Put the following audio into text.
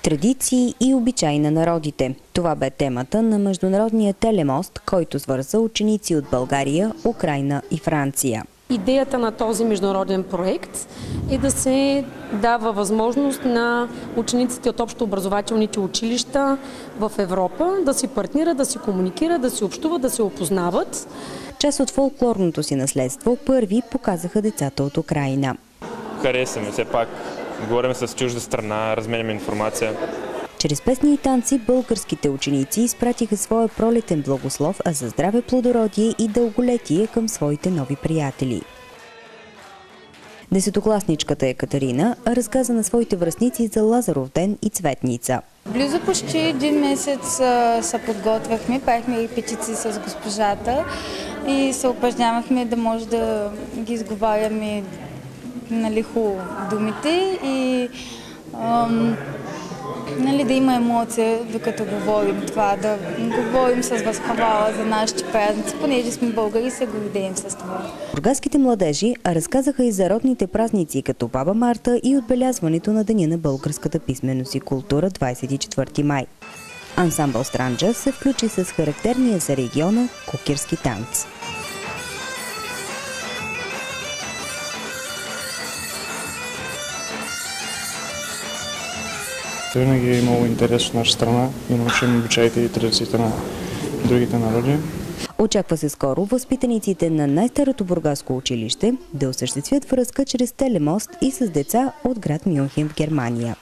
Традиции и обичаи на народите. Това бе темата на международния телемост, който свърза ученици от България, Украйна и Франция. Идеята на този международен проект е да се дава възможност на учениците от общообразователните училища в Европа да си партнират, да си комуникират, да си общуват, да се опознават. Част от фолклорното си наследство първи показаха децата от Украйна. Харесаме, все пак говорим с чужда страна, разменяме информация. Чрез песни и танци българските ученици изпратиха своя пролетен благослов за здраве, плодородие и дълголетие към своите нови приятели. Десетокласничката Екатерина разказа на своите връстници за Лазаров ден и Цветница. Близо почти един месец се подготвяхме, правихме репетиции с госпожата и се упражнявахме да може да ги изговаряме налихо думите и да има емоция, докато говорим това, да говорим с възхвала за нашите празници, понеже сме българи и се гордеем с това. Бургаските младежи разказаха и за родните празници, като Баба Марта и отбелязването на Деня на българската писменост и култура 24 май. Ансамбъл Странджа се включи с характерния за региона кукирски танц. Винаги е имало интерес от наша страна и научим обичаите и традициите на другите народи. Очаква се скоро възпитаниците на най-старото бургаско училище да осъществят връзка чрез телемост и с деца от град Мюнхен в Германия.